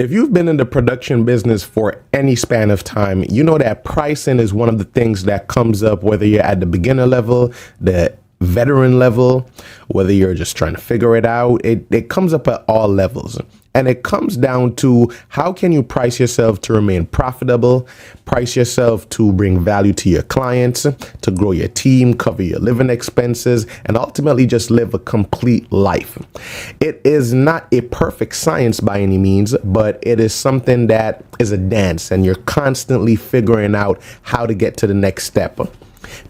If you've been in the production business for any span of time, you know that pricing is one of the things that comes up, whether you're at the beginner level, the veteran level, whether you're just trying to figure it out. It comes up at all levels. And it comes down to how can you price yourself to remain profitable, price yourself to bring value to your clients, to grow your team, cover your living expenses, and ultimately just live a complete life. It is not a perfect science by any means, but it is something that is a dance, and you're constantly figuring out how to get to the next step.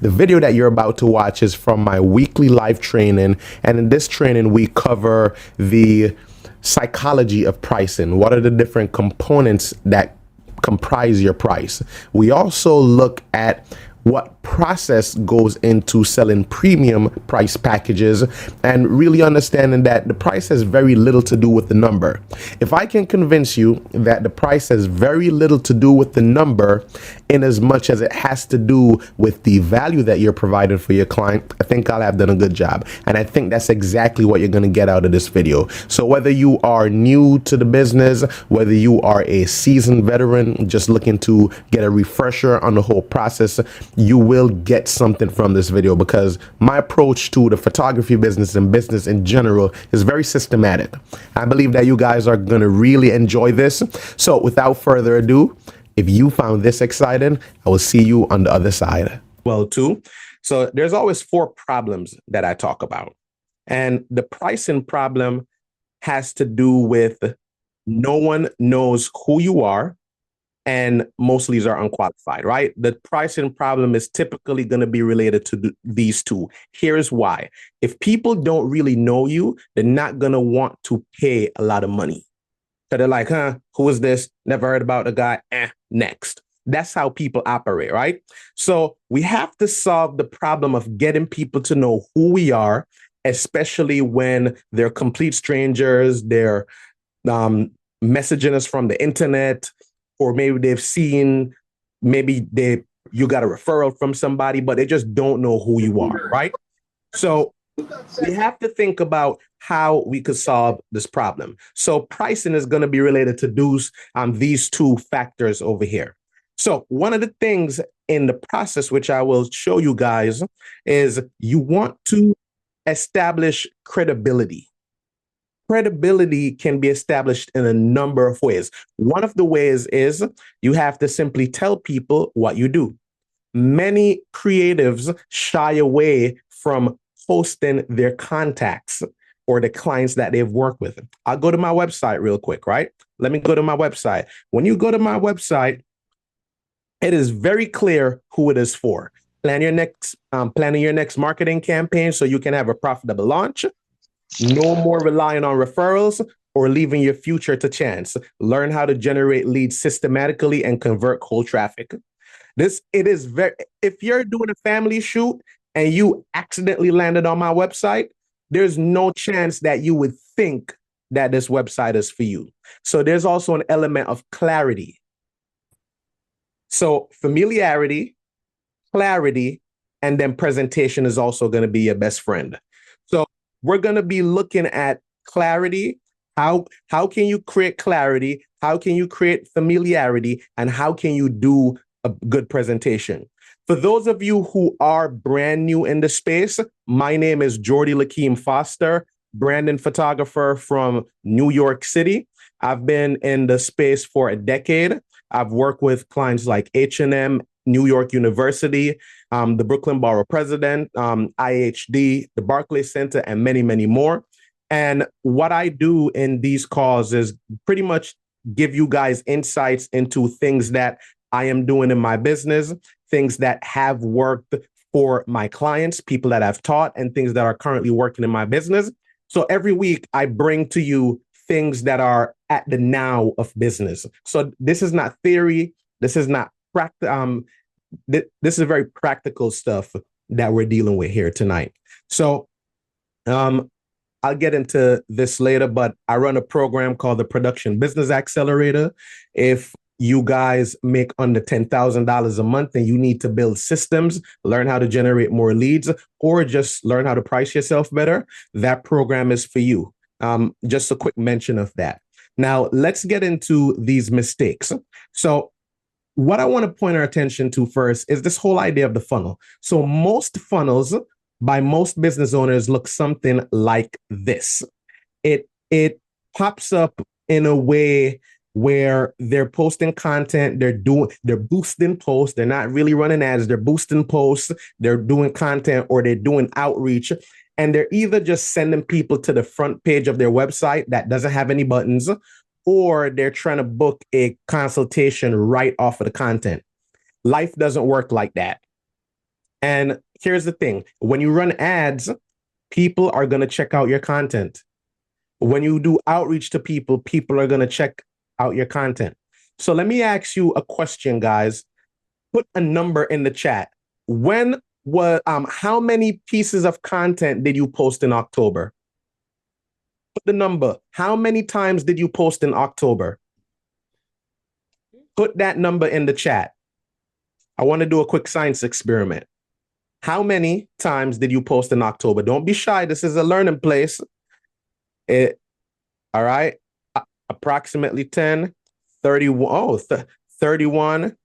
The video that you're about to watch is from my weekly live training, and in this training we cover the psychology of pricing. What are the different components that comprise your price? We also look at what process goes into selling premium price packages and really understanding that the price has very little to do with the number. If I can convince you that the price has very little to do with the number in as much as it has to do with the value that you're providing for your client, I think I'll have done a good job. And I think that's exactly what you're going to get out of this video. So whether you are new to the business, whether you are a seasoned veteran just looking to get a refresher on the whole process, you will get something from this video, because my approach to the photography business and business in general is very systematic. I believe that you guys are going to really enjoy this. So without further ado, if you found this exciting, I will see you on the other side. Well, too. So there's always 4 problems that I talk about. And the pricing problem has to do with no one knows who you are, and most leads are unqualified, right? The pricing problem is typically going to be related to these 2. Here's why. If people don't really know you, they're not going to want to pay a lot of money. So they're like, who is this? Never heard about the guy. Next. That's how people operate, right? So we have to solve the problem of getting people to know who we are, especially when they're complete strangers, they're messaging us from the internet, or maybe they've seen, you got a referral from somebody, but they just don't know who you are, right? So we have to think about how we could solve this problem. So pricing is going to be related to these 2 factors over here. So one of the things in the process, which I will show you guys, is you want to establish credibility. Credibility can be established in a number of ways. One of the ways is you have to simply tell people what you do. Many creatives shy away from posting their contacts or the clients that they've worked with. I'll go to my website real quick, right? Let me go to my website. When you go to my website, it is very clear who it is for. Planning your next marketing campaign so you can have a profitable launch. No more relying on referrals or leaving your future to chance. Learn how to generate leads systematically and convert cold traffic. If you're doing a family shoot and you accidentally landed on my website, there's no chance that you would think that this website is for you. So there's also an element of clarity. So familiarity, clarity, and then presentation is also going to be your best friend. So we're going to be looking at clarity. How can you create clarity? How can you create familiarity? And how can you do a good presentation? For those of you who are brand new in the space, my name is Jordi-Lakeem Foster, branding photographer from New York City. I've been in the space for a decade. I've worked with clients like H&M, New York University, the Brooklyn Borough President, IHD, the Barclays Center, and many, many more. And what I do in these calls is pretty much give you guys insights into things that I am doing in my business, things that have worked for my clients, people that I've taught, and things that are currently working in my business. So every week I bring to you things that are at the now of business. So this is not theory. This is not this is very practical stuff that we're dealing with here tonight. So I'll get into this later, but I run a program called the Production Business Accelerator. If you guys make under $10,000 a month and you need to build systems, learn how to generate more leads, or just learn how to price yourself better, that program is for you. Just a quick mention of that. Now, let's get into these mistakes. So, what I want to point our attention to first is this whole idea of the funnel. So, most funnels by most business owners look something like this. It pops up in a way where they're posting content, they're boosting posts, they're not really running ads, they're boosting posts, they're doing content or they're doing outreach. And they're either just sending people to the front page of their website that doesn't have any buttons, or they're trying to book a consultation right off of the content. Life doesn't work like that. And here's the thing, when you run ads, people are going to check out your content. When you do outreach to people, people are going to check out your content. So let me ask you a question, guys. Put a number in the chat. How many pieces of content did you post in October? Put the number. How many times did you post in October? Put that number in the chat. I want to do a quick science experiment. How many times did you post in October? Don't be shy. This is a learning place. All right. Approximately 10, 31. 31.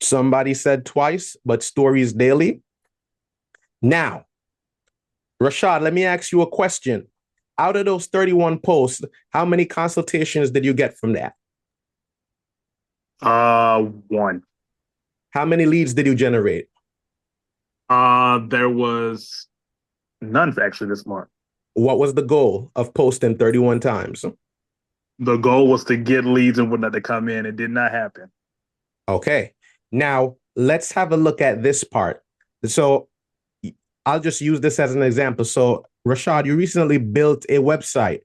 Somebody said twice, but stories daily. Now, Rashad, let me ask you a question. Out of those 31 posts, how many consultations did you get from that? One. How many leads did you generate? There was none actually this month. What was the goal of posting 31 times? The goal was to get leads and whatnot to come in. It did not happen. Okay. Now, let's have a look at this part. So I'll just use this as an example. So, Rashad, you recently built a website.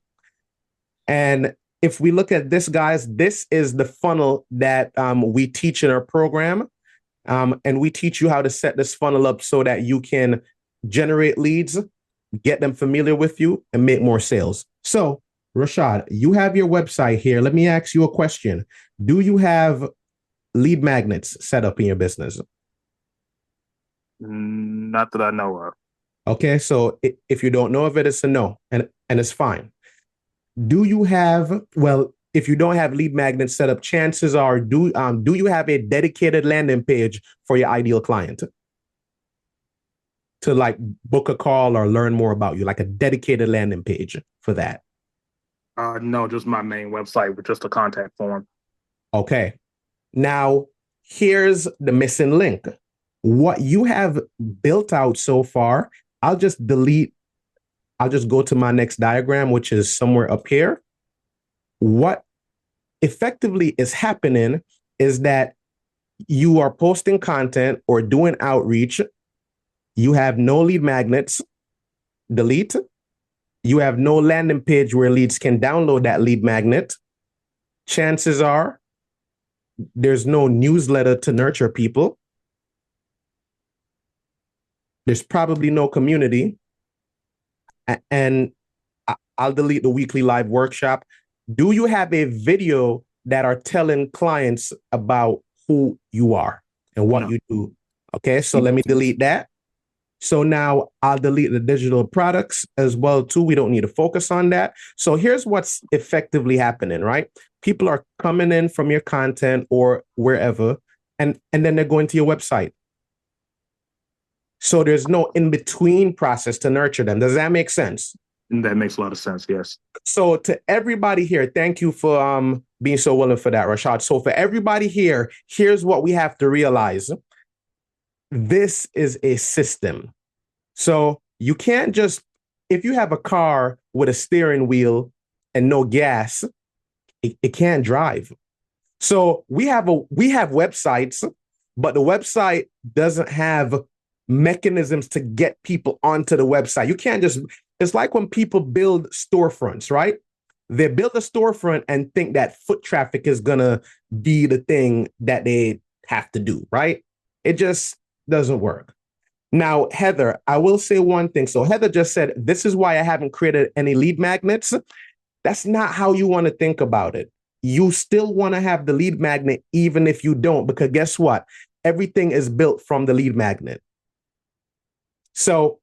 And if we look at this, guys, this is the funnel that we teach in our program. And we teach you how to set this funnel up so that you can generate leads, get them familiar with you, and make more sales. So, Rashad, you have your website here. Let me ask you a question. Do you have lead magnets set up in your business? Not that I know of. Okay, so if you don't know of it, it's a no, and it's fine. Do you have, well, if you don't have lead magnets set up, chances are, do you have a dedicated landing page for your ideal client to like book a call or learn more about you, like a dedicated landing page for that? No, just my main website with just a contact form. Okay. Now, here's the missing link. What you have built out so far, I'll just go to my next diagram, which is somewhere up here. What effectively is happening is that you are posting content or doing outreach. You have no lead magnets, delete. You have no landing page where leads can download that lead magnet. Chances are there's no newsletter to nurture people. There's probably no community. And I'll delete the weekly live workshop. Do you have a video that are telling clients about who you are and what you do? Okay, so let me delete that. So now I'll delete the digital products as well too. We don't need to focus on that. So here's what's effectively happening, right? People are coming in from your content or wherever, and then they're going to your website. So there's no in-between process to nurture them. Does that make sense? That makes a lot of sense, yes. So to everybody here, thank you for being so willing for that, Rashad. So for everybody here, here's what we have to realize. This is a system. So you can't just, if you have a car with a steering wheel and no gas, it can't drive. So we have websites, but the website doesn't have mechanisms to get people onto the website. You can't just, it's like when people build storefronts, right? They build a storefront and think that foot traffic is gonna be the thing that they have to do, right? It just doesn't work. Now, Heather, I will say one thing. So Heather just said, this is why I haven't created any lead magnets. That's not how you want to think about it. You still want to have the lead magnet, even if you don't, because guess what? Everything is built from the lead magnet. So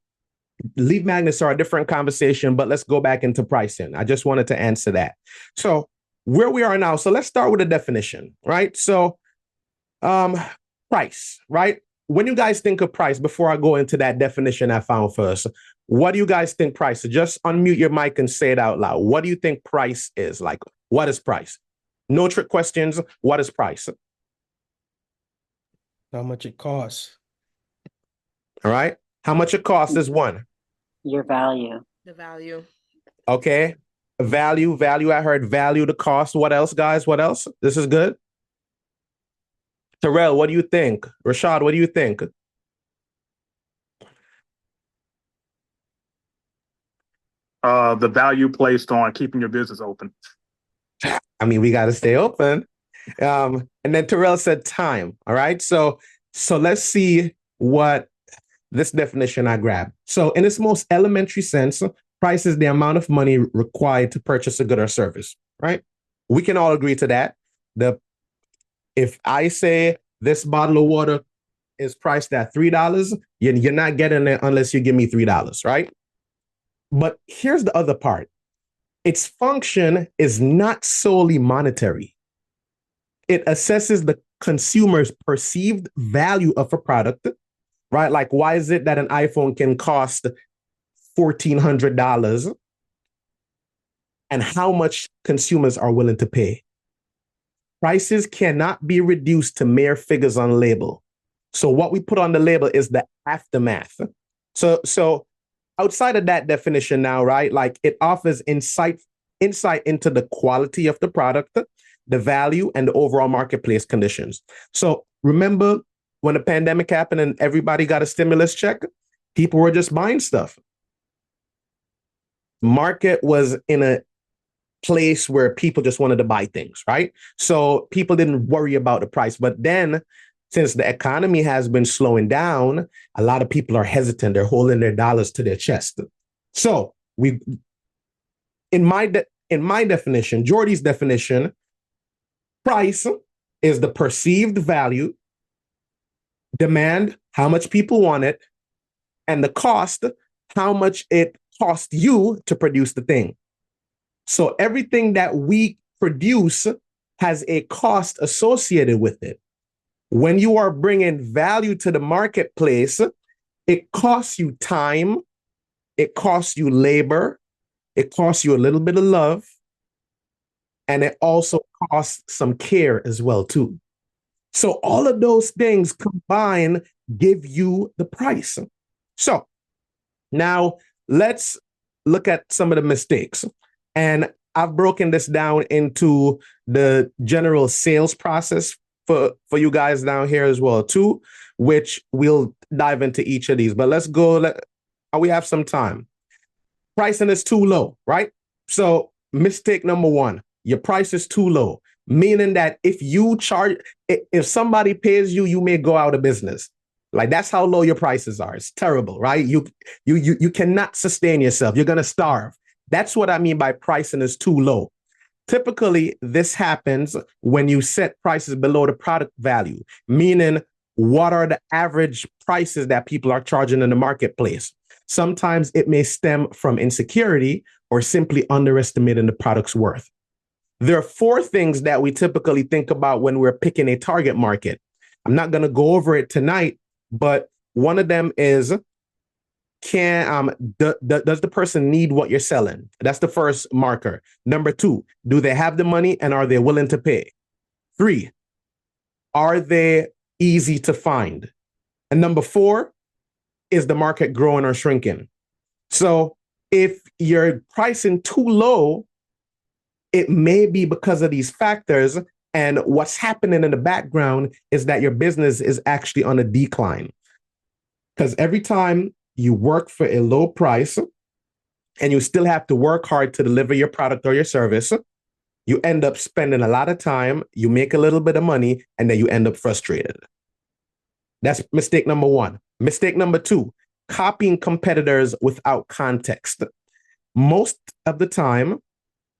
Lead magnets are a different conversation, but let's go back into pricing. I just wanted to answer that. So where we are now, so let's start with a definition, right? So um, price, right? When you guys think of price, before I go into that definition I found first, what do you guys think price is? Just unmute your mic and say it out loud. What do you think price is? Like, what is price? No trick questions. What is price? How much it costs? All right. How much it costs is one. Your value. The value. Okay. Value. I heard value, the cost. What else, guys? What else? This is good. Terrell, what do you think? Rashad, what do you think? The value placed on keeping your business open. I mean, we got to stay open. And then Terrell said time. All right. So let's see what this definition I grabbed. So in its most elementary sense, price is the amount of money required to purchase a good or service, right? We can all agree to that. If I say this bottle of water is priced at $3, you're not getting it unless you give me $3, right? But here's the other part. Its function is not solely monetary. It assesses the consumer's perceived value of a product, right? Like, why is it that an iPhone can cost $1,400 and how much consumers are willing to pay? Prices cannot be reduced to mere figures on label. So what we put on the label is the aftermath. So outside of that definition now, right? Like it offers insight into the quality of the product, the value, and the overall marketplace conditions. So remember when the pandemic happened and everybody got a stimulus check, people were just buying stuff. Market was in a place where people just wanted to buy things, right? So people didn't worry about the price. But then since the economy has been slowing down, a lot of people are hesitant. They're holding their dollars to their chest. So in my definition, Jordy's definition, price is the perceived value, demand, how much people want it, and the cost, how much it cost you to produce the thing. So everything that we produce has a cost associated with it. When you are bringing value to the marketplace, it costs you time, it costs you labor, it costs you a little bit of love, and it also costs some care as well too. So all of those things combined give you the price. So now let's look at some of the mistakes. And I've broken this down into the general sales process for you guys down here as well too, which we'll dive into each of these. But let's go. We have some time. Pricing is too low, right? So mistake number one, your price is too low, meaning that if somebody pays you, you may go out of business. Like that's how low your prices are. It's terrible, right? You cannot sustain yourself. You're going to starve. That's what I mean by pricing is too low. Typically, this happens when you set prices below the product value, meaning what are the average prices that people are charging in the marketplace? Sometimes it may stem from insecurity or simply underestimating the product's worth. There are four things that we typically think about when we're picking a target market. I'm not going to go over it tonight, but one of them is, does the person need what you're selling? That's the first marker. Number two, do they have the money and are they willing to pay? 3, are they easy to find? And number 4, is the market growing or shrinking? So if you're pricing too low, it may be because of these factors. And what's happening in the background is that your business is actually on a decline. Because every time you work for a low price and you still have to work hard to deliver your product or your service, you end up spending a lot of time, you make a little bit of money, and then you end up frustrated. That's mistake number 1. Mistake number 2, copying competitors without context. Most of the time,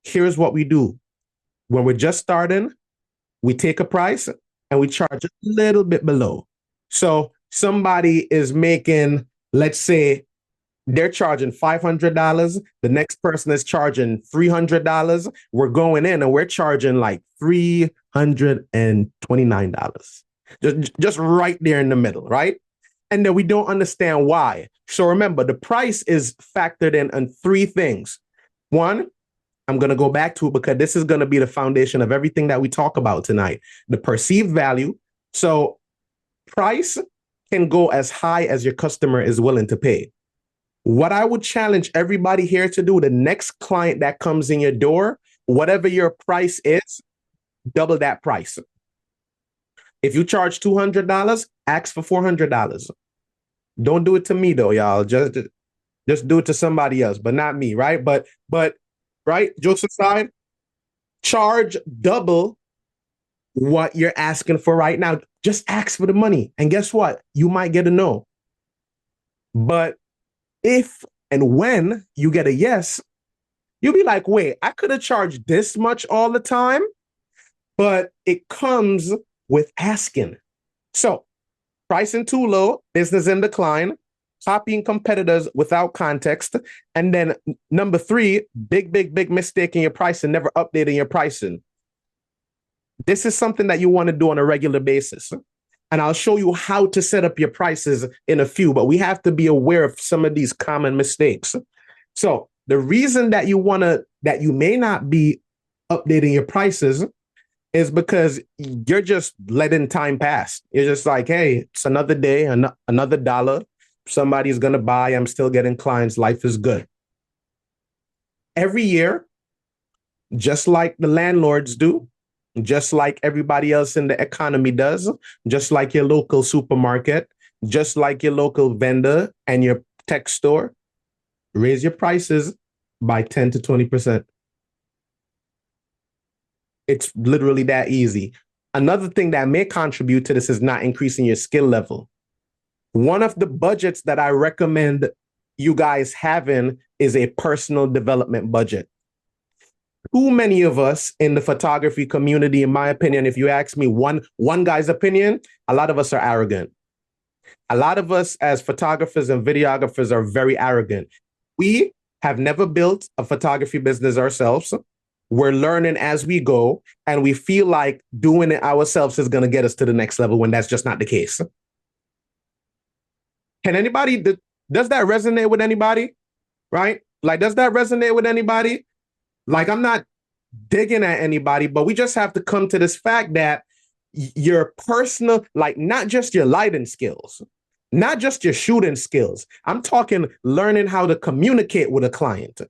here's what we do. When we're just starting, we take a price and we charge a little bit below. So somebody is making, let's say, They're charging $500. The next person is charging $300. We're going in and we're charging like $329. Just right there in the middle, right? And then we don't understand why. So remember, the price is factored in on three things. One, I'm going to go back to it because this is going to be the foundation of everything that we talk about tonight. The perceived value. So price can go as high as your customer is willing to pay. What I would challenge everybody here to do, the next client that comes in your door, whatever your price is, double that price. If you charge $200, ask for $400. Don't do it to me though, y'all. Just do it to somebody else, but not me, right? But right, jokes aside, charge double what you're asking for right now. Just ask for the money. And guess what? You might get a no. But if and when you get a yes, you'll be like, wait, I could have charged this much all the time, but it comes with asking. So pricing too low, business in decline, copying competitors without context. And then number three, big mistake in your pricing, never updating your pricing. This is something that you want to do on a regular basis. And I'll show you how to set up your prices in a few, but we have to be aware of some of these common mistakes. So the reason that you may not be updating your prices is because you're just letting time pass. You're just like, hey, it's another day, another dollar. Somebody's going to buy. I'm still getting clients. Life is good. Every year, just like the landlords do, just like everybody else in the economy does, just like your local supermarket, just like your local vendor and your tech store, raise your prices by 10 to 20%. It's literally that easy. Another thing that may contribute to this is not increasing your skill level. One of the budgets that I recommend you guys having is a personal development budget. Too many of us in the photography community, in my opinion, if you ask me one guy's opinion, a lot of us are arrogant. A lot of us as photographers and videographers are very arrogant. We have never built a photography business ourselves. We're learning as we go, and we feel like doing it ourselves is going to get us to the next level when that's just not the case. Can anybody, does that resonate with anybody? Right? Like, does that resonate with anybody? Like, I'm not digging at anybody, but we just have to come to this fact that your personal, like not just your lighting skills, not just your shooting skills. I'm talking learning how to communicate with a client,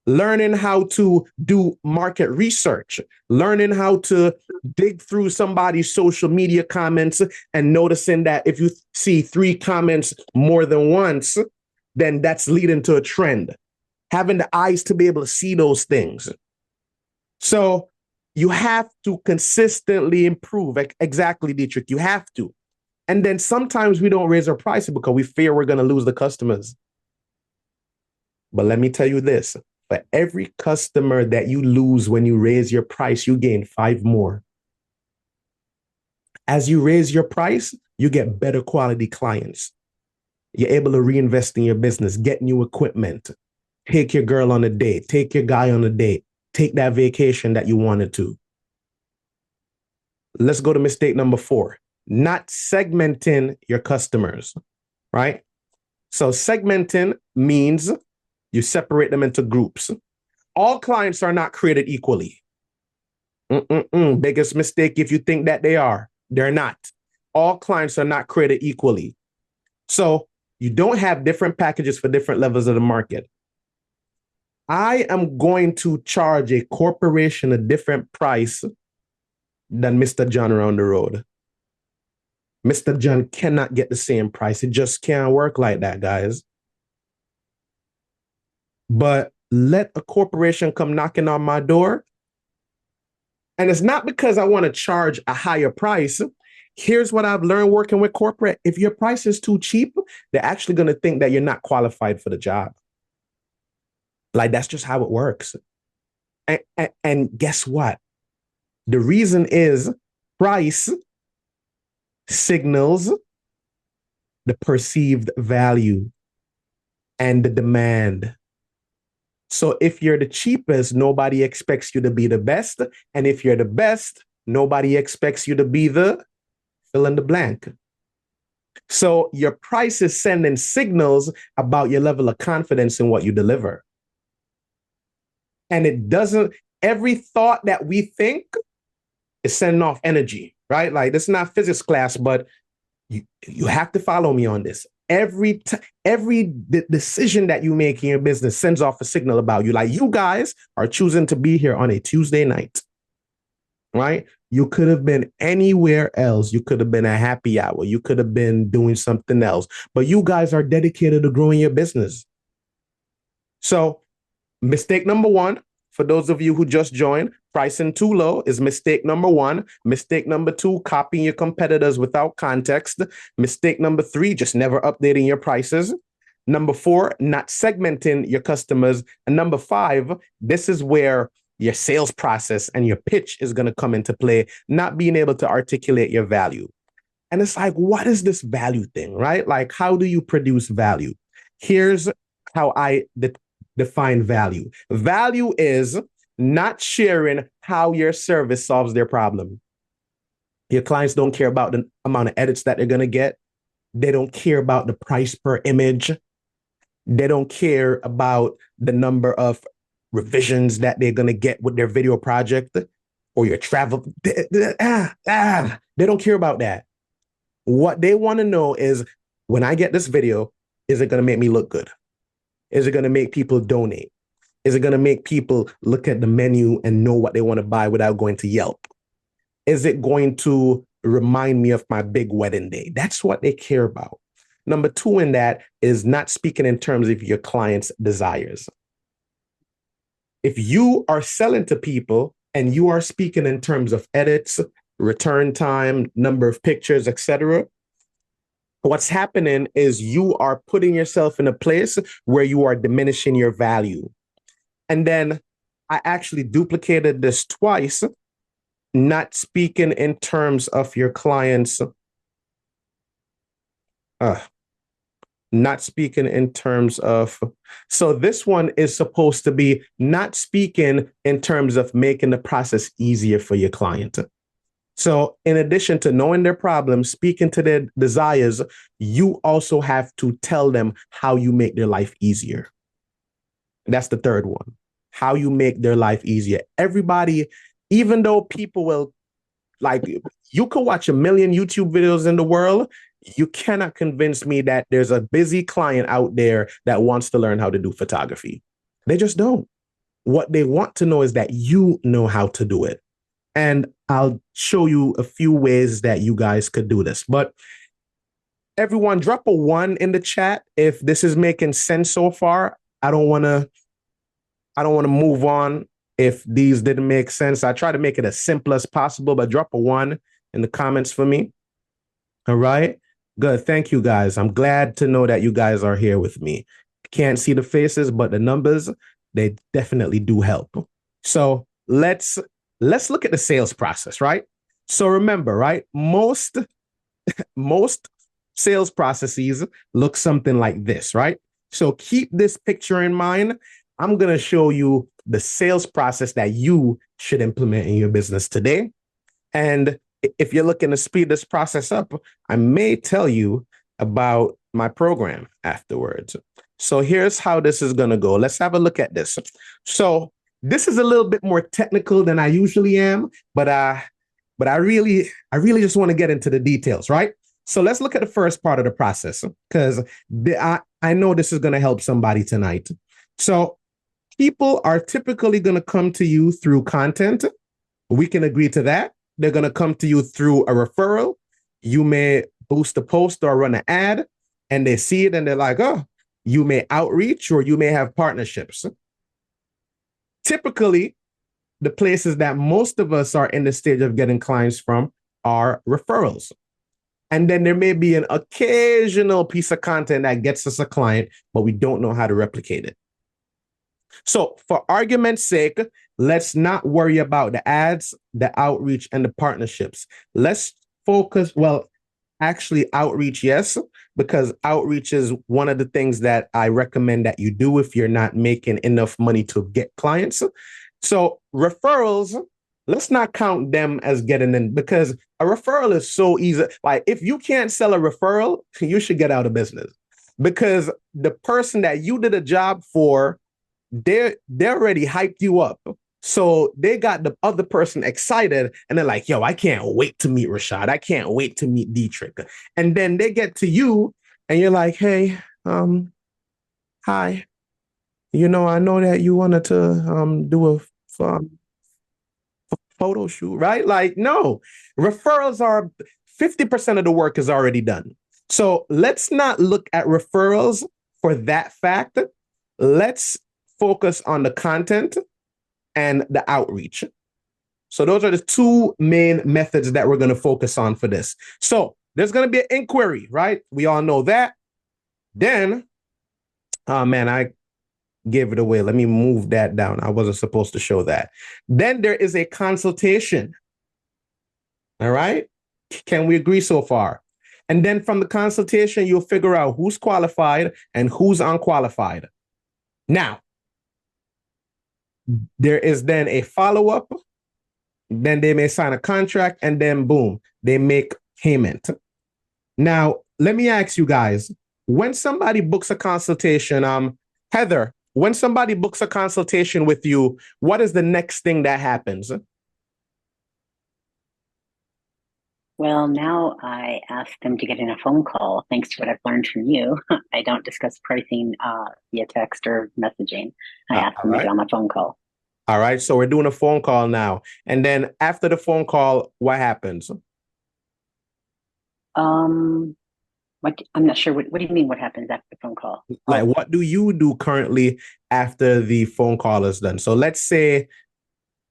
learning how to do market research, learning how to dig through somebody's social media comments and noticing that if you see 3 comments more than once, then that's leading to a trend. Having the eyes to be able to see those things. So you have to consistently improve. Exactly, Dietrich, you have to. And then sometimes we don't raise our prices because we fear we're going to lose the customers. But let me tell you this, for every customer that you lose when you raise your price, you gain 5 more. As you raise your price, you get better quality clients. You're able to reinvest in your business, get new equipment, take your girl on a date, take your guy on a date, take that vacation that you wanted to. Let's go to mistake number 4, not segmenting your customers, right? So segmenting means you separate them into groups. All clients are not created equally. Biggest mistake if you think that they are. They're not. All clients are not created equally. So you don't have different packages for different levels of the market. I am going to charge a corporation a different price than Mr. John around the road. Mr. John cannot get the same price. It just can't work like that, guys. But let a corporation come knocking on my door. And it's not because I want to charge a higher price. Here's what I've learned working with corporate. If your price is too cheap, they're actually going to think that you're not qualified for the job. Like, that's just how it works. And guess what? The reason is price signals the perceived value. and the demand. So if you're the cheapest, nobody expects you to be the best. And if you're the best, nobody expects you to be the fill in the blank. So your price is sending signals about your level of confidence in what you deliver. And it doesn't, every thought that we think is sending off energy, right? Like this is not physics class, but you have to follow me on this. Every decision that you make in your business sends off a signal about you. Like you guys are choosing to be here on a Tuesday night, right? You could have been anywhere else. You could have been a happy hour. You could have been doing something else, but you guys are dedicated to growing your business. So mistake number one, for those of you who just joined, pricing too low is mistake number one. Mistake number two, copying your competitors without context. Mistake number three, just never updating your prices. Number four, not segmenting your customers. And number five, this is where your sales process and your pitch is going to come into play, not being able to articulate your value. And it's like, what is this value thing, right? Like, how do you produce value? Here's how I define value. Value is not sharing how your service solves their problem. Your clients don't care about the amount of edits that they're going to get. They don't care about the price per image. They don't care about the number of revisions that they're going to get with their video project or your travel. They don't care about that. What they want to know is, when I get this video, is it going to make me look good? Is it going to make people donate? Is it going to make people look at the menu and know what they want to buy without going to Yelp? Is it going to remind me of my big wedding day? That's what they care about. Number two in that is not speaking in terms of your client's desires. If you are selling to people and you are speaking in terms of edits, return time, number of pictures, etc., what's happening is you are putting yourself in a place where you are diminishing your value. And then I actually duplicated this twice, not speaking in terms of your clients, not speaking in terms of, so this one is supposed to be not speaking in terms of making the process easier for your client. So in addition to knowing their problems, speaking to their desires, you also have to tell them how you make their life easier. That's the third one, how you make their life easier. Everybody, even though people will, like, you could watch a million YouTube videos in the world, you cannot convince me that there's a busy client out there that wants to learn how to do photography. They just don't. What they want to know is that you know how to do it. And I'll show you a few ways that you guys could do this. But everyone, drop a 1 in the chat if this is making sense so far. I don't want to move on if these didn't make sense. I try to make it as simple as possible, but drop a 1 in the comments for me. All right. Good. Thank you, guys. I'm glad to know that you guys are here with me. Can't see the faces, but the numbers, they definitely do help. So let's look at the sales process, right? So remember, right? Most sales processes look something like this, right? So keep this picture in mind. I'm going to show you the sales process that you should implement in your business today. And if you're looking to speed this process up, I may tell you about my program afterwards. So here's how this is going to go. Let's have a look at this. So this is a little bit more technical than I usually am, but I really just want to get into the details, right? So let's look at the first part of the process, because I know this is going to help somebody tonight. So people are typically going to come to you through content. We can agree to that. They're going to come to you through a referral. You may boost a post or run an ad, and they see it and they're like, oh, you may outreach or you may have partnerships. Typically, the places that most of us are in the stage of getting clients from are referrals. And then there may be an occasional piece of content that gets us a client, but we don't know how to replicate it. So for argument's sake, let's not worry about the ads, the outreach, and the partnerships. Let's focus. Well, Actually, outreach, yes, because outreach is one of the things that I recommend that you do if you're not making enough money to get clients. So referrals, let's not count them as getting in because a referral is so easy. Like if you can't sell a referral, you should get out of business because the person that you did a job for, they already hyped you up. So they got the other person excited and they're like, yo, I can't wait to meet Rashad. I can't wait to meet Dietrich. And then they get to you and you're like, hey, hi, I know that you wanted to do a um, photo shoot, right? Like, no, referrals are 50% of the work is already done. So let's not look at referrals for that fact. Let's focus on the content and the outreach. So those are the two main methods that we're going to focus on for this. So there's going to be an inquiry, right? We all know that. Then, oh man, I gave it away. Let me move that down. I wasn't supposed to show that. Then there is a consultation. All right. Can we agree so far? And then from the consultation, you'll figure out who's qualified and who's unqualified. Now, there is then a follow up. Then they may sign a contract and then boom, they make payment. Now, let me ask you guys, when somebody books a consultation, Heather, when somebody books a consultation with you, what is the next thing that happens? Well, now I ask them to get in a phone call. Thanks to what I've learned from you, I don't discuss pricing via text or messaging. I ask All them to get right. on the phone call. All right. So we're doing a phone call now. And then after the phone call, what happens? I'm not sure. What do you mean? What happens after the phone call? Like, what do you do currently after the phone call is done? So let's say,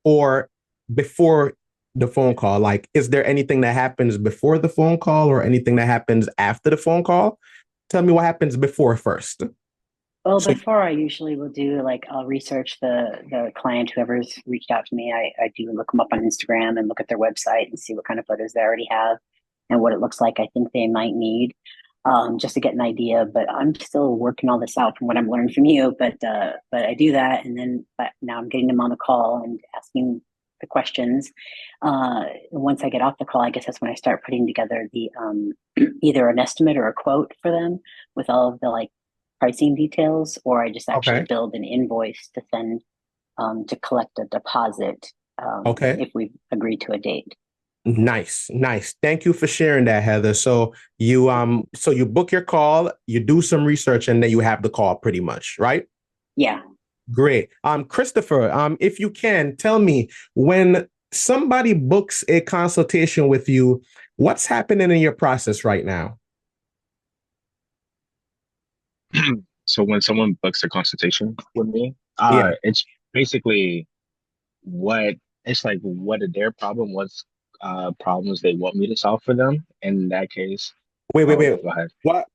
or before the phone call, like, is there anything that happens before the phone call or anything that happens after the phone call? Tell me what happens before first. Well, So, before I usually will do like I'll research the client, whoever's reached out to me. I do look them up on Instagram and look at their website and see what kind of photos they already have and what it looks like I think they might need, just to get an idea. But I'm still working all this out from what I'm learning from you. But I do that, and then but now I'm getting them on the call and asking the questions. Once I get off the call, I guess that's when I start putting together the either an estimate or a quote for them with all of the like pricing details, or I just actually okay. build an invoice to send to collect a deposit Okay. if we've agreed to a date. Nice, nice. Thank you for sharing that, Heather. So you book your call, you do some research, and then you have the call pretty much, right? Yeah. Great. Christopher, if you can tell me when somebody books a consultation with you, what's happening in your process right now? So when someone books a consultation with me, Yeah. it's basically what it's like what are their problem, what's problems they want me to solve for them. In that case, Wait, wait, oh, wait. go ahead.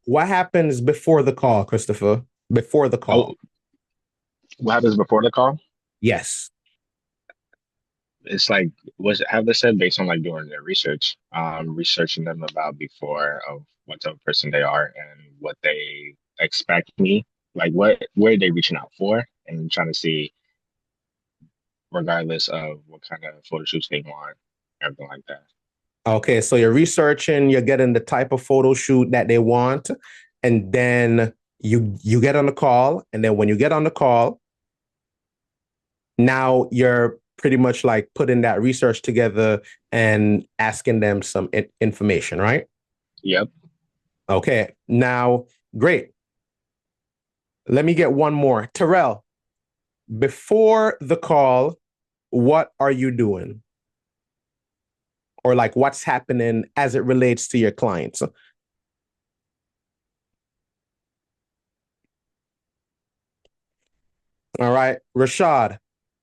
What happens before the call, Christopher? Before the Oh, call. what happens before the call? Yes. It's like what have they said based on like doing their research, researching them about before of what type of person they are and what they expect me, like where are they reaching out for, and trying to see regardless of what kind of photo shoots they want, everything like that. Okay, so you're researching, you're getting the type of photo shoot that they want, and then you get on the call, and then when you get on the call, now you're pretty much like putting that research together and asking them some information, right? Yep. Okay, now great. Let me get one more. Terrell, before the call, what are you doing? Or like what's happening as it relates to your clients? All right. Rashad,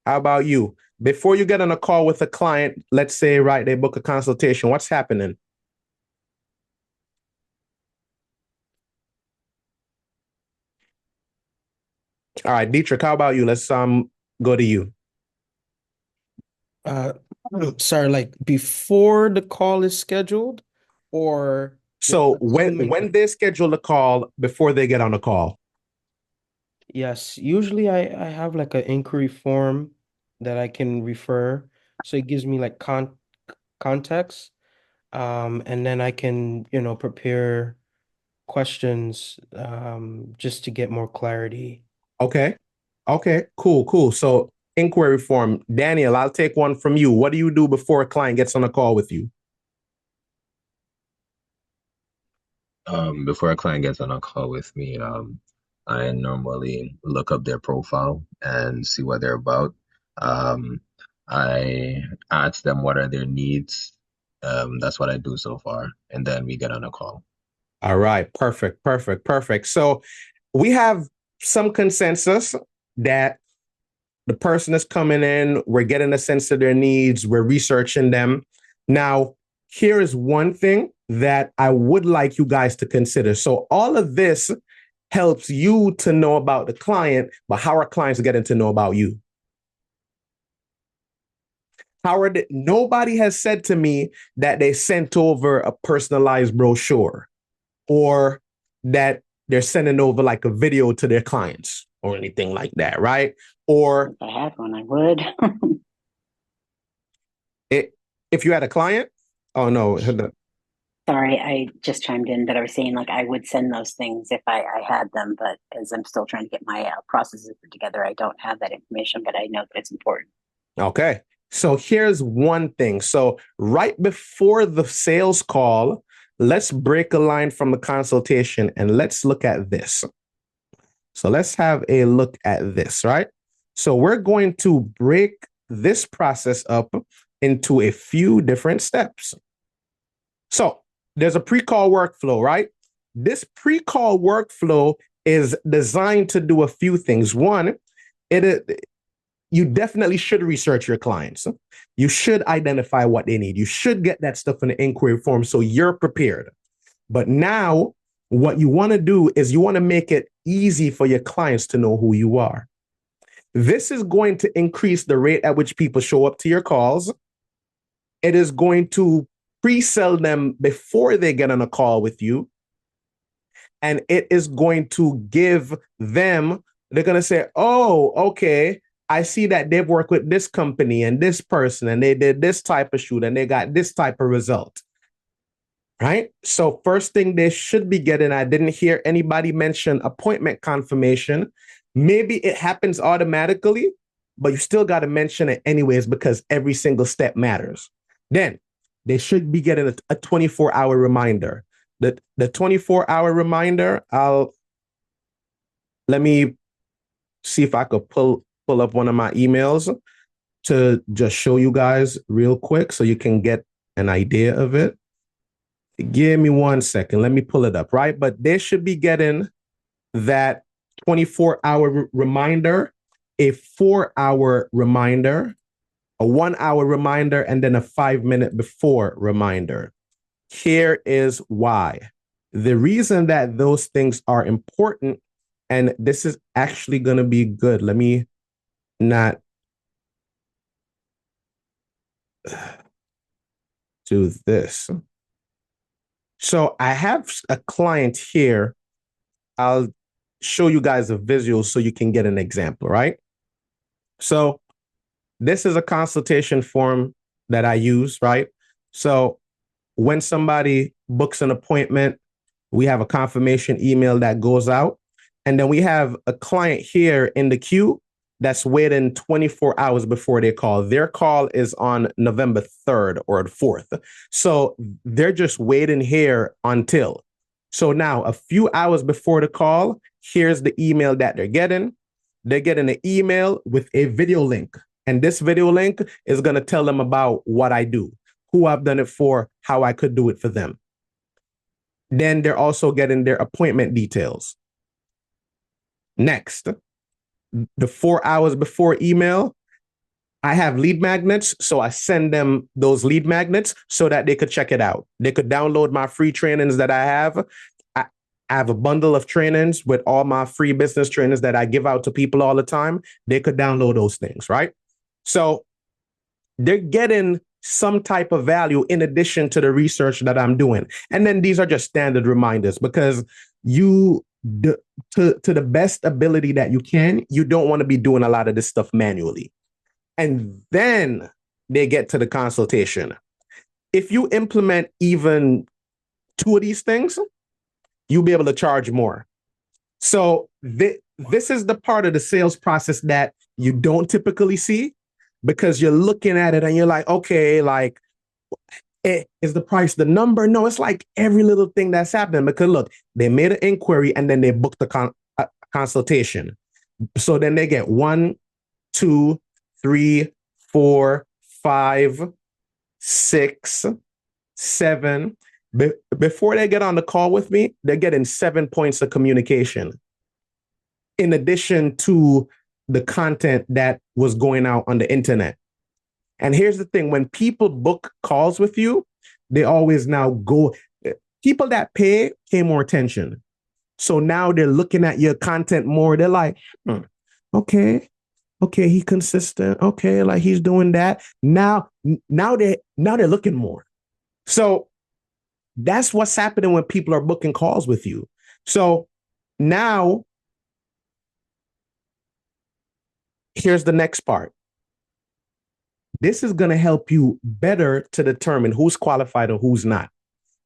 how about you? Before you get on a call with a client, let's say, right, they book a consultation, what's happening? All right, Dietrich, how about you? Let's go to you. Uh, sorry, like before the call is scheduled, or So Assuming, when they schedule a call before they get on a call. yes, usually I have like an inquiry form that I can refer. So it gives me like context. And then I can, prepare questions just to get more clarity. Okay. Okay. Cool. So inquiry form. Daniel, I'll take one from you. What do you do before a client gets on a call with you? Before a client gets on a call with me, I normally look up their profile and see what they're about. Um, I ask them what are their needs. That's what I do so far, and then we get on a call. All right. Perfect. So we have some consensus that the person is coming in, we're getting a sense of their needs, we're researching them. Now, here is one thing that I would like you guys to consider. So all of this helps you to know about the client, but how are clients getting to know about you? Howard, nobody has said to me that they sent over a personalized brochure or that they're sending over like a video to their clients or anything like that, right? Or If I had one, I would. if you had a client, oh no, Sorry, I just chimed in, but I was saying like I would send those things if I had them, but as I'm still trying to get my processes put together, I don't have that information, but I know that it's important. okay. So here's one thing. So right before the sales call, let's break a line from the consultation and let's look at this. So let's have a look at this, right? So we're going to break this process up into a few different steps. So there's a pre-call workflow, right? This pre-call workflow is designed to do a few things. One, you definitely should research your clients. You should identify what they need. You should get that stuff in the inquiry form so you're prepared. But now what you want to do is you want to make it easy for your clients to know who you are. This is going to increase the rate at which people show up to your calls. It is going to pre-sell them before they get on a call with you. And it is going to give them, they're going to say, oh, okay, I see that they've worked with this company and this person and they did this type of shoot and they got this type of result. Right? So first thing they should be getting, I didn't hear anybody mention appointment confirmation. Maybe it happens automatically, but you still got to mention it anyways because every single step matters. Then they should be getting a 24-hour reminder. The 24-hour reminder, let me see if I could pull up one of my emails to just show you guys real quick so you can get an idea of it. Give me 1 second. Let me pull it up, right? But they should be getting that 24-hour reminder, a 4-hour reminder, a 1-hour reminder, and then a 5-minute before reminder. Here is why. The reason that those things are important, and this is actually going to be good. Let me not do this. So I have a client here. I'll show you guys a visual so you can get an example, right? So this is a consultation form that I use, right? So when somebody books an appointment, we have a confirmation email that goes out. And then we have a client here in the queue that's waiting 24 hours before they call. Their call is on November 3rd or the 4th. So they're just waiting here until. So now a few hours before the call, here's the email that they're getting. They're getting an email with a video link. And this video link is going to tell them about what I do, who I've done it for, how I could do it for them. Then they're also getting their appointment details. Next, the 4 hours before email, I have lead magnets. So I send them those lead magnets so that they could check it out. They could download my free trainings that I have. I have a bundle of trainings with all my free business trainings that I give out to people all the time. They could download those things, right? So they're getting some type of value in addition to the research that I'm doing. And then these are just standard reminders because you, to the best ability that you can, you don't want to be doing a lot of this stuff manually. And then they get to the consultation. If you implement even two of these things, you'll be able to charge more. So this is the part of the sales process that you don't typically see because you're looking at it and you're like, okay, like, is the price the number? No, it's like every little thing that's happening because look, they made an inquiry and then they booked the consultation. So then they get 1, 2, 3, 4, 5, 6, 7. Before they get on the call with me, they're getting 7 points of communication in addition to the content that was going out on the internet. And here's the thing, when people book calls with you, they always now go, people that pay more attention. So now they're looking at your content more. They're like, okay, he consistent. Okay, like he's doing that. Now they're looking more. So that's what's happening when people are booking calls with you. So now here's the next part. This is going to help you better to determine who's qualified and who's not.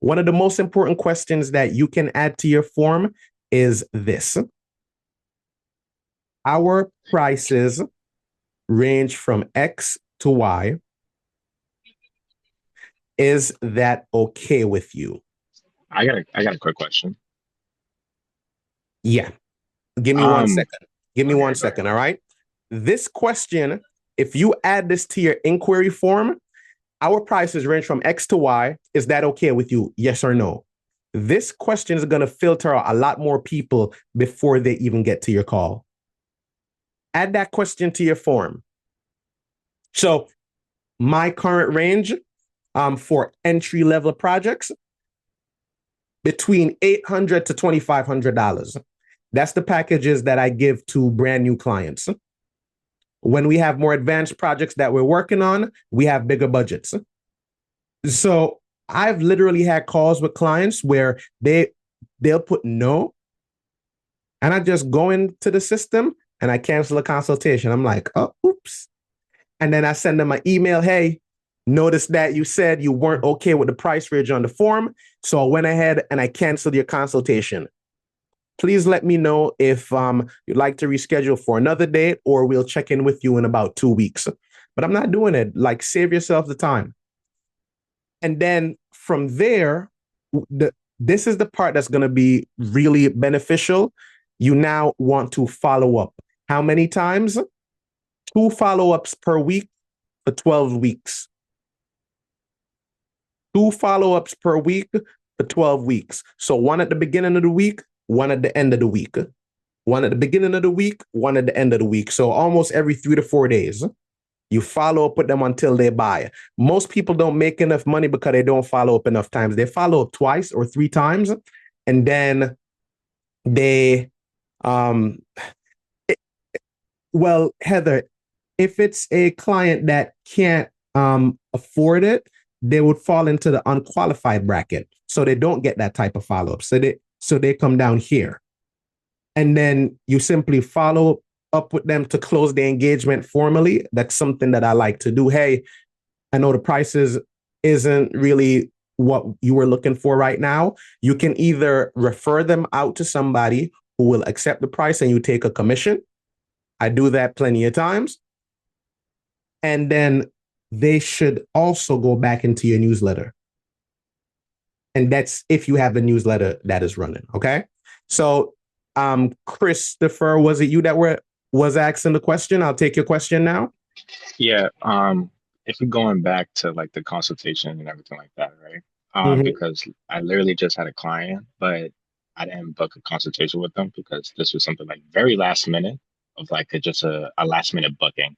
One of the most important questions that you can add to your form is this. Our prices range from X to Y. Is that okay with you? I got a quick question. Yeah. Give me 1 second. Give me okay, 1 second. All right. This question, if you add this to your inquiry form, our prices range from X to Y. Is that okay with you? Yes or no? This question is going to filter out a lot more people before they even get to your call. Add that question to your form. So my current range for entry-level projects, between $800 to $2,500. That's the packages that I give to brand new clients. When we have more advanced projects that we're working on, we have bigger budgets. So I've literally had calls with clients where they'll put no, and I just go into the system and I cancel a consultation. I'm like, oh, oops. And then I send them an email, hey, notice that you said you weren't okay with the price range on the form. So I went ahead and I canceled your consultation. Please let me know if you'd like to reschedule for another date, or we'll check in with you in about 2 weeks. But I'm not doing it. Like, save yourself the time. And then from there, this is the part that's going to be really beneficial. You now want to follow up. How many times? 2 follow-ups per week for 12 weeks. 2 follow-ups per week for 12 weeks. So 1 at the beginning of the week, 1 at the end of the week. 1 at the beginning of the week, 1 at the end of the week. So almost every 3 to 4 days, you follow up with them until they buy. Most people don't make enough money because they don't follow up enough times. They follow up 2 or 3 times, and then they, well, Heather, if it's a client that can't afford it, they would fall into the unqualified bracket. So they don't get that type of follow-up. So they come down here. And then you simply follow up with them to close the engagement formally. That's something that I like to do. Hey, I know the prices isn't really what you were looking for right now. You can either refer them out to somebody who will accept the price and you take a commission. I do that plenty of times. And then they should also go back into your newsletter. And that's if you have the newsletter that is running. Okay. So Christopher, was it you that was asking the question? I'll take your question now. Yeah. If you're going back to like the consultation and everything like that, right? Because I literally just had a client, but I didn't book a consultation with them because this was something like very last minute of like just a last minute booking.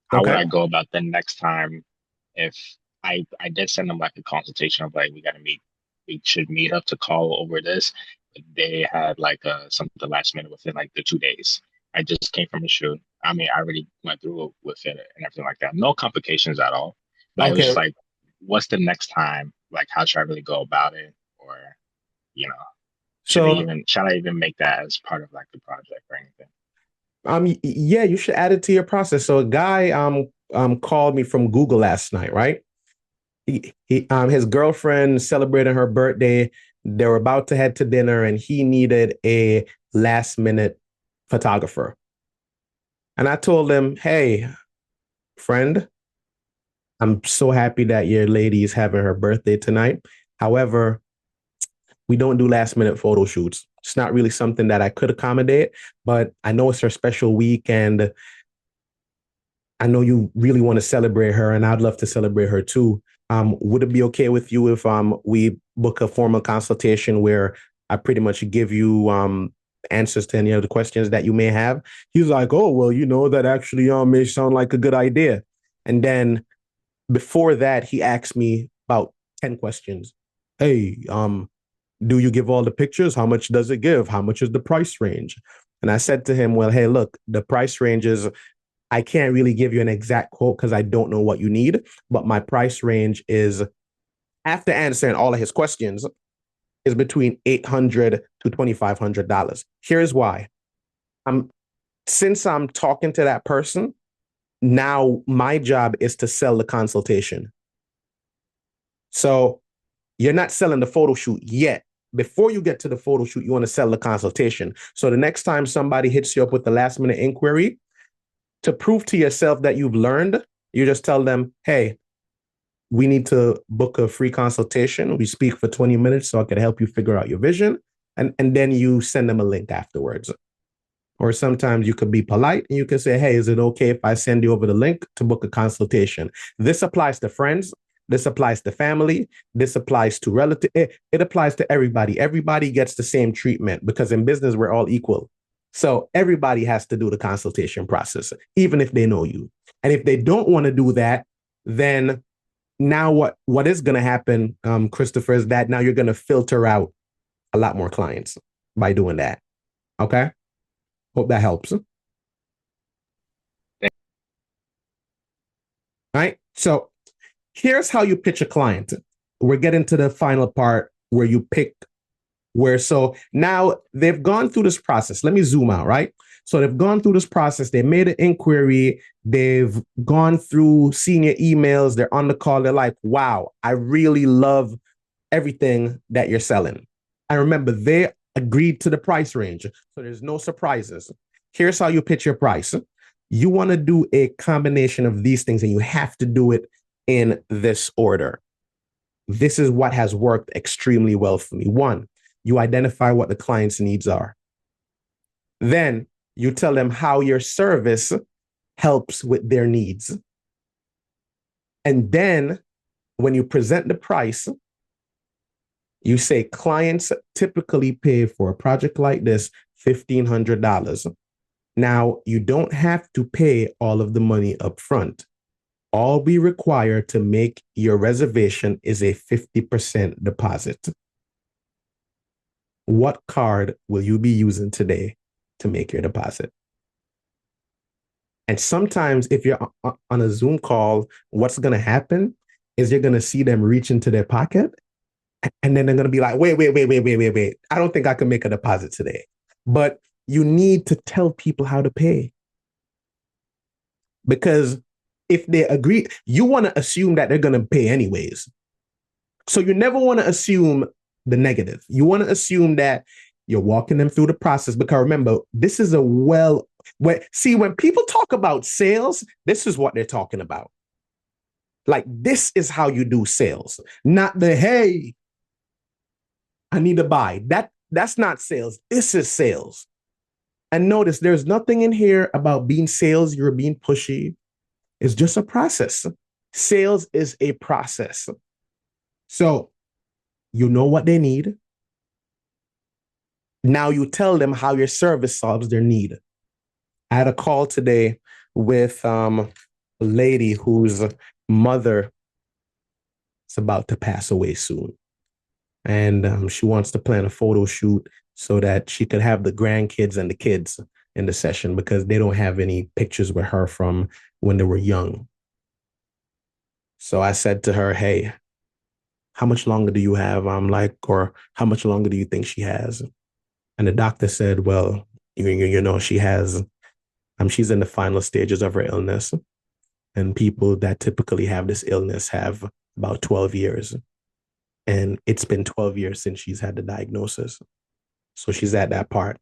How would Okay. I go about the next time if I did send them like a consultation of like we should meet up to call over this. They had like something last minute within like the 2 days. I just came from a shoot. I mean, I already went through with it and everything like that. No complications at all. Like, it was Okay. just like, what's the next time? Like, how should I really go about it? Or, you know, So should I even make that as part of like the project or anything? yeah, you should add it to your process. So a guy called me from Google last night, right? His girlfriend celebrated her birthday. They were about to head to dinner, and he needed a last minute photographer. And I told him, "Hey, friend, I'm so happy that your lady is having her birthday tonight. However, we don't do last minute photo shoots. It's not really something that I could accommodate, but I know it's her special week, and I know you really want to celebrate her, and I'd love to celebrate her too. Would it be okay with you if we book a formal consultation where I pretty much give you answers to any of the questions that you may have?" He's like, "Oh, well, that actually may sound like a good idea." And then before that, he asked me about 10 questions. Hey, do you give all the pictures? How much does it give? How much is the price range? And I said to him, well, hey, look, the price range is, I can't really give you an exact quote because I don't know what you need, but my price range is, after answering all of his questions, is between $800 to $2,500. Here's why. Since I'm talking to that person, now my job is to sell the consultation. So you're not selling the photo shoot yet. Before you get to the photo shoot, you want to sell the consultation. So the next time somebody hits you up with the last minute inquiry, to prove to yourself that you've learned, you just tell them, hey, we need to book a free consultation. We speak for 20 minutes so I can help you figure out your vision. And then you send them a link afterwards. Or sometimes you could be polite and you can say, hey, is it okay if I send you over the link to book a consultation? This applies to friends. This applies to family. This applies to relative. It applies to everybody. Everybody gets the same treatment because in business, we're all equal. So everybody has to do the consultation process, even if they know you. And if they don't want to do that, then now what is going to happen, Christopher, is that now you're going to filter out a lot more clients by doing that. Okay? Hope that helps. All right. So here's how you pitch a client. We're getting to the final part where you pick so now they've gone through this process. Let me zoom out, right? So they've gone through this process. They made an inquiry. They've gone through senior emails. They're on the call. They're like, wow, I really love everything that you're selling. And remember, they agreed to the price range. So there's no surprises. Here's how you pitch your price. You want to do a combination of these things, and you have to do it in this order. This is what has worked extremely well for me. One, you identify what the client's needs are. Then you tell them how your service helps with their needs. And then when you present the price, you say clients typically pay for a project like this $1,500. Now, you don't have to pay all of the money up front. All we require to make your reservation is a 50% deposit. What card will you be using today to make your deposit? And sometimes if you're on a Zoom call, what's going to happen is you're going to see them reach into their pocket, and then they're going to be like, wait. I don't think I can make a deposit today. But you need to tell people how to pay. Because if they agree, you want to assume that they're going to pay anyways. So you never want to assume the negative. You want to assume that you're walking them through the process, because remember, this is when people talk about sales, this is what they're talking about. Like, this is how you do sales, not the, hey, I need to buy. That's not sales. This is sales. And notice there's nothing in here about being sales. You're being pushy. It's just a process. Sales is a process. So you know what they need. Now you tell them how your service solves their need. I had a call today with a lady whose mother is about to pass away soon. And she wants to plan a photo shoot so that she could have the grandkids and the kids in the session, because they don't have any pictures with her from when they were young. So I said to her, hey, how much longer do you have? I'm like, or how much longer do you think she has? And the doctor said, well, she has, she's in the final stages of her illness. And people that typically have this illness have about 12 years. And it's been 12 years since she's had the diagnosis. So she's at that part.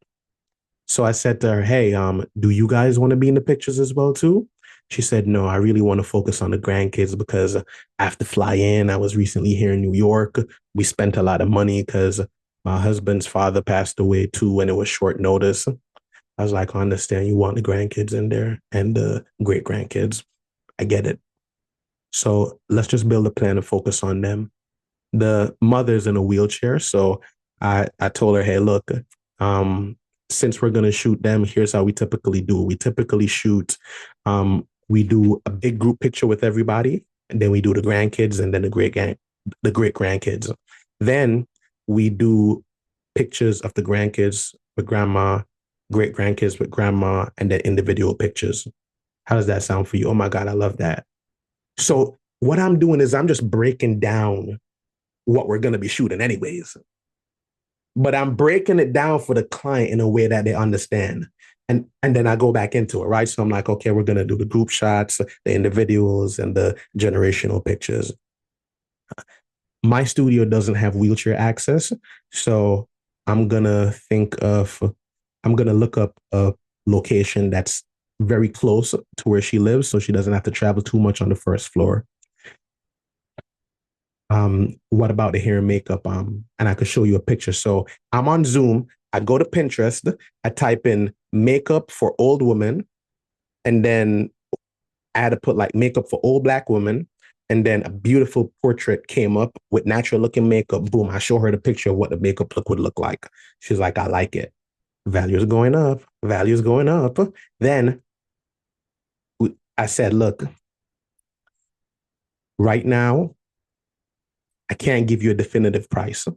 So I said to her, hey, do you guys want to be in the pictures as well too? She said, no, I really want to focus on the grandkids because I have to fly in. I was recently here in New York. We spent a lot of money because my husband's father passed away too, and it was short notice. I was like, I understand you want the grandkids in there and the great grandkids. I get it. So let's just build a plan and focus on them. The mother's in a wheelchair. So I told her, hey, look, since we're going to shoot them, here's how we typically do. We typically shoot, we do a big group picture with everybody, and then we do the grandkids and then the great grandkids. Then we do pictures of the grandkids with grandma, great grandkids with grandma, and then individual pictures. How does that sound for you? Oh my God, I love that. So what I'm doing is I'm just breaking down what we're going to be shooting anyways. But I'm breaking it down for the client in a way that they understand. And then I go back into it, right? So I'm like, okay, we're going to do the group shots, the individuals, and the generational pictures. My studio doesn't have wheelchair access. So I'm going to look up a location that's very close to where she lives so she doesn't have to travel too much on the first floor. What about the hair and makeup? And I could show you a picture. So I'm on Zoom. I go to Pinterest. I type in makeup for old women. And then I had to put like makeup for old Black women. And then a beautiful portrait came up with natural looking makeup. Boom. I show her the picture of what the makeup look would look like. She's like, I like it. Value is going up. Value is going up. Then I said, look, right now, I can't give you a definitive price,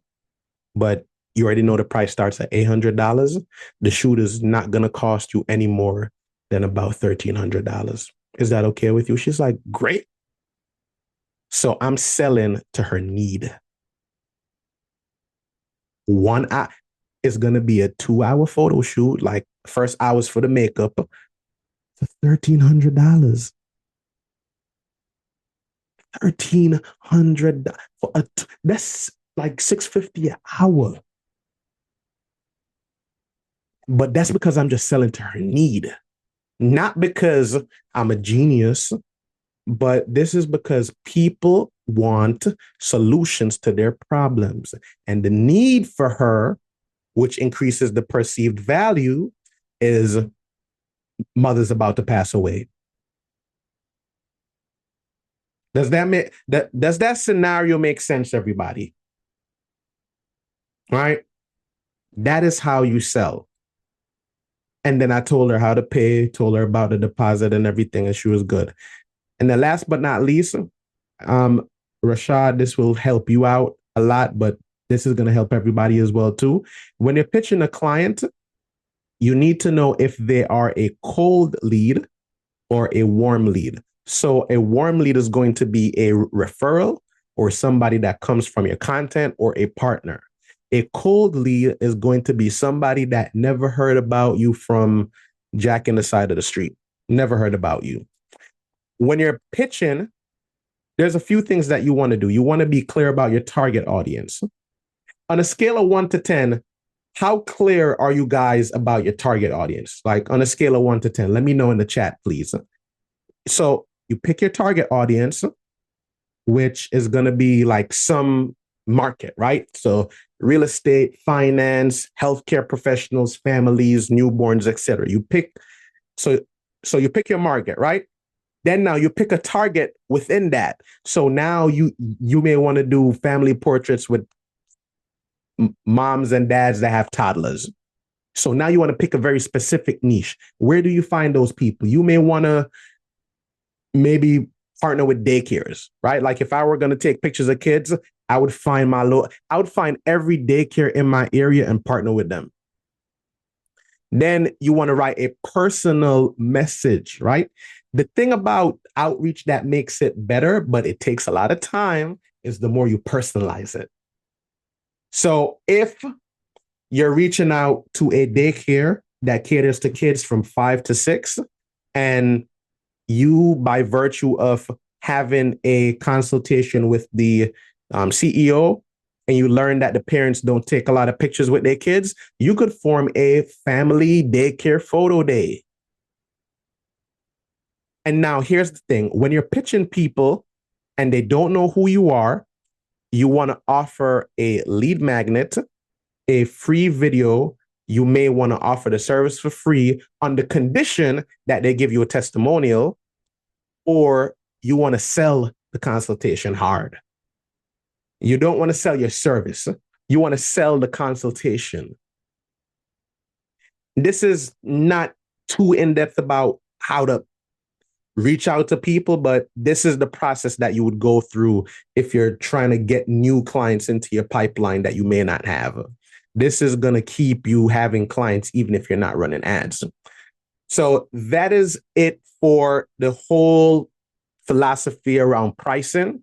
but you already know the price starts at $800. The shoot is not going to cost you any more than about $1,300. Is that okay with you? She's like, great. So I'm selling to her need. One hour is going to be a 2-hour photo shoot. Like first hours for the makeup for $1,300. $1,300 for that's like $650 an hour. But that's because I'm just selling to her need, not because I'm a genius, but this is because people want solutions to their problems. And the need for her, which increases the perceived value, is mother's about to pass away. Does that scenario make sense, everybody? Right? That is how you sell. And then I told her how to pay, told her about the deposit and everything, and she was good. And then last but not least, Rashad, this will help you out a lot, but this is going to help everybody as well too. When you're pitching a client, you need to know if they are a cold lead or a warm lead. So a warm lead is going to be a referral or somebody that comes from your content or a partner. A cold lead is going to be somebody that never heard about you from Jack in the side of the street, never heard about you. When you're pitching, there's a few things that you want to do. You want to be clear about your target audience. On a scale of 1 to 10, how clear are you guys about your target audience? Like on a scale of 1 to 10, let me know in the chat, please. So you pick your target audience, which is going to be like some market, right? So real estate, finance, healthcare professionals, families, newborns, etc. You pick, so you pick your market, right? Then now you pick a target within that. So now you may want to do family portraits with moms and dads that have toddlers. So now you want to pick a very specific niche. Where do you find those people? You may want to maybe partner with daycares, right? Like if I were going to take pictures of kids, I would find every daycare in my area and partner with them. Then you want to write a personal message, right? The thing about outreach that makes it better, but it takes a lot of time, is the more you personalize it. So if you're reaching out to a daycare that caters to kids from 5 to 6, and you, by virtue of having a consultation with the CEO, and you learn that the parents don't take a lot of pictures with their kids, you could form a family daycare photo day. And now here's the thing. When you're pitching people and they don't know who you are, you want to offer a lead magnet, a free video. You may want to offer the service for free on the condition that they give you a testimonial, or you want to sell the consultation hard. You don't want to sell your service. You want to sell the consultation. This is not too in-depth about how to reach out to people, but this is the process that you would go through if you're trying to get new clients into your pipeline that you may not have. This is going to keep you having clients even if you're not running ads. So that is it for the whole philosophy around pricing.